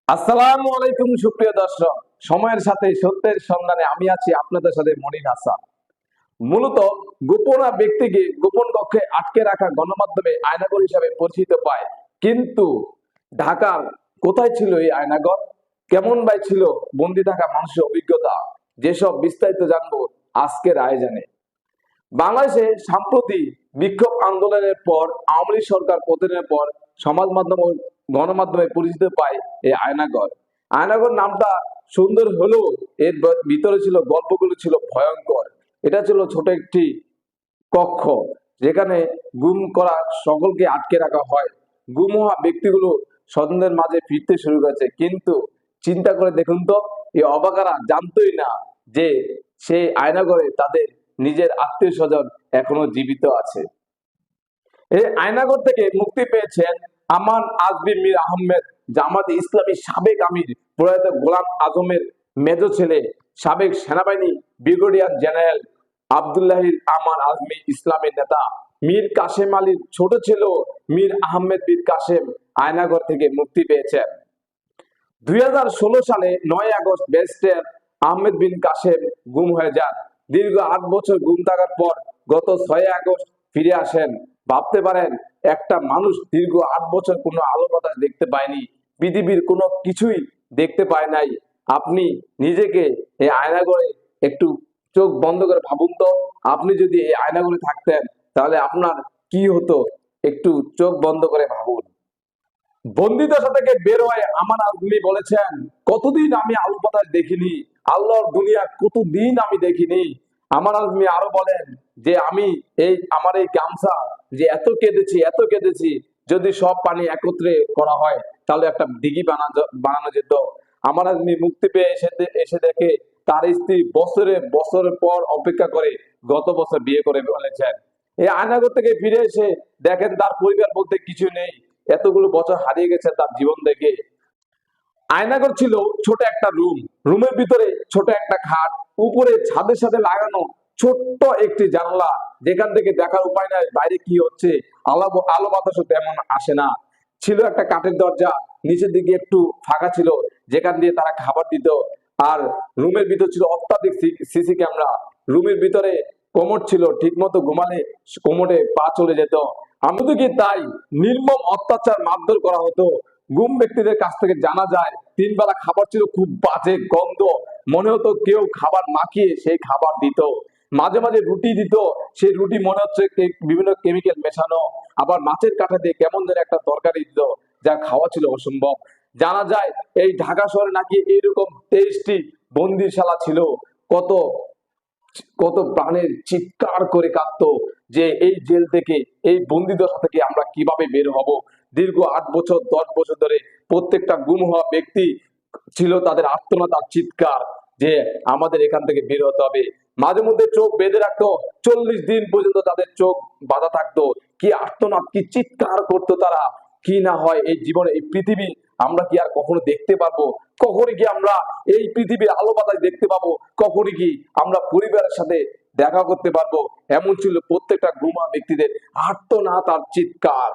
আসসালামু আলাইকুম সুপ্রিয় দর্শক, সময়ের সাথে সত্যের সন্ধানে আমি আছি আপনাদের সাথে মনির হাসান। মূলত গোপন ব্যক্তিকে গোপন কক্ষে আটকে রাখা গণমাধ্যমে আয়নাগর হিসাবে পরিচিত পায়, কিন্তু ঢাকার কোথায় ছিল এই আয়নাগর? কেমন ভাই ছিল বন্দি থাকা মানুষের অভিজ্ঞতা? যেসব বিস্তারিত জানবো আজকের আয়োজনে। বাংলাদেশে সাম্প্রতিক বিক্ষোভ আন্দোলনের পর আওয়ামী লীগ সরকার পতনের পর সমাজ মাধ্যম ও গণমাধ্যমে পরিচিত পায় এই আয়নাগর। আয়নাগর নামটা সুন্দর হলেও এর ভিতরে ছিল গল্পগুলো ছিল ভয়ঙ্কর। এটা ছিল ছোট একটি কক্ষ, যেখানে গুম করা সকলকে আটকে রাখা হয়। গুম হওয়া ব্যক্তিগুলো স্বজনদের মাঝে ফিরতে শুরু করেছে, কিন্তু চিন্তা করে দেখুন তো, এই অবাকারা জানতোই না যে সেই আয়নাগরে তাদের নিজের আত্মীয় স্বজন এখনো জীবিত আছে। এই আয়নাগর থেকে মুক্তি পেয়েছেন আমান আজমি মীর আহমেদ, জামাত ইসলামী সাবেক আমির প্রয়াত গোলাম আজমের মেজ ছেলে, সাবেক সেনাবাহিনী ব্রিগেডিয়ার জেনারেল আব্দুল্লাহির আমান আজমি ইসলামের নেতা মীর কাসেম আলীর ছোট ছেলে মীর আহমেদ বীর কাসেম আয়নাগর থেকে মুক্তি পেয়েছেন। 2016 সালে 9 আগস্ট ব্যারিস্টার আহমেদ বিন কাসেম গুম হয়ে যান। দীর্ঘ 8 বছর গুম থাকার পর গত 6 আগস্ট ফিরে আসেন। ভাবতে পারেন, একটা মানুষ দীর্ঘ 8 বছর কোনো আলো বাতাস দেখতে পায়নি, পৃথিবীর কোনো কিছুই দেখতে পায় নাই। আপনি নিজেকে এই আয়নাগরে একটু চোখ বন্ধ করে ভাবুন তো, আপনি যদি এই আয়নাগরে থাকতেন তাহলে আপনার কি হতো? একটু চোখ বন্ধ করে ভাবুন। বন্দিদশা থেকে বের হয়ে আমার আজমি বলেছেন, কতদিন আমি আলো বাতাস দেখিনি, আল্লাহর দুনিয়া কতদিন আমি দেখিনি। আমার আজমি আরো বলেন যে আমি আমার এই গামছা যে এত কেঁদেছি, যদি সব পানি একত্রে করা হয় তাহলে একটা দিঘি বানানো যেত। আমার আজমি মুক্তি পেয়ে এসে দেখে তার স্ত্রী বছরের পর অপেক্ষা করে গত বছর বিয়ে করে ফেলেছেন। এই আয়নাগর থেকে ফিরে এসে দেখেন তার পরিবার বলতে কিছু নেই। এতগুলো বছর হারিয়ে গেছে তার জীবন থেকে। আয়নাগর ছিল ছোট একটা রুম, রুমের ভিতরে ছোট একটা খাট, উপরে ছাদের সাথে লাগানো ছোট্ট একটি জানলা, যেখান থেকে দেখার উপায় নাই বাইরে কি হচ্ছে। আলো বাতাসও তেমন আসে না। ছিল একটা কাঠের দরজা, নিচের দিকে একটু ফাঁকা ছিল, যেখান দিয়ে তারা খাবার দিত। আর রুমের ভিতর ছিল অত্যাধিক সিসি ক্যামেরা। রুমের ভিতরে কোমর ছিল, ঠিক মতো ঘুমালে কোমরে পা চলে যেত। শুধু কি তাই, নির্মম অত্যাচার মারধর করা হতো। গুম ব্যক্তিদের কাছ থেকে জানা যায় 3 বেলা খাবার ছিল খুব বাজে গন্ধ, মনে হতো কেউ খাবার মাখিয়ে সেই খাবার দিত। মাঝে মাঝে রুটি দিত, সেই রুটি মনে হচ্ছে বিভিন্ন কেমিক্যাল মেশানো। আবার মাছের কাঁটা দিয়ে কেমন যেন একটা তরকারি দিত, যা খাওয়া ছিল অসম্ভব। জানা যায় এই ঢাকা শহরে নাকি এইরকম 23টি বন্দিশালা ছিল। কত কত প্রাণের চিৎকার করে কাঁদতো যে এই জেল থেকে, এই বন্দিদশা থেকে আমরা কিভাবে বের হব। দীর্ঘ 8 বছর 10 বছর ধরে প্রত্যেকটা গুম হওয়া ব্যক্তি ছিল তাদের আর্তনাদ আর চিৎকার যে আমাদের এখান থেকে বের হতে হবে। মাঝে মধ্যে চোখ বেঁধে রাখতো, 40 দিন পর্যন্ত তাদের চোখ বাঁধা থাকতো। কি আর্তনাদ, কি চিৎকার করতো তারা। কি না হয় এই জীবনে, এই পৃথিবী আমরা কি আর কখনো দেখতে পাবো? কখনই কি আমরা এই পৃথিবীর আলো বাতাস দেখতে পাবো? কখনই কি আমরা পরিবারের সাথে দেখা করতে পারবো? এমন ছিল প্রত্যেকটা গুমা ব্যক্তিদের আর্তনাদ আর চিৎকার।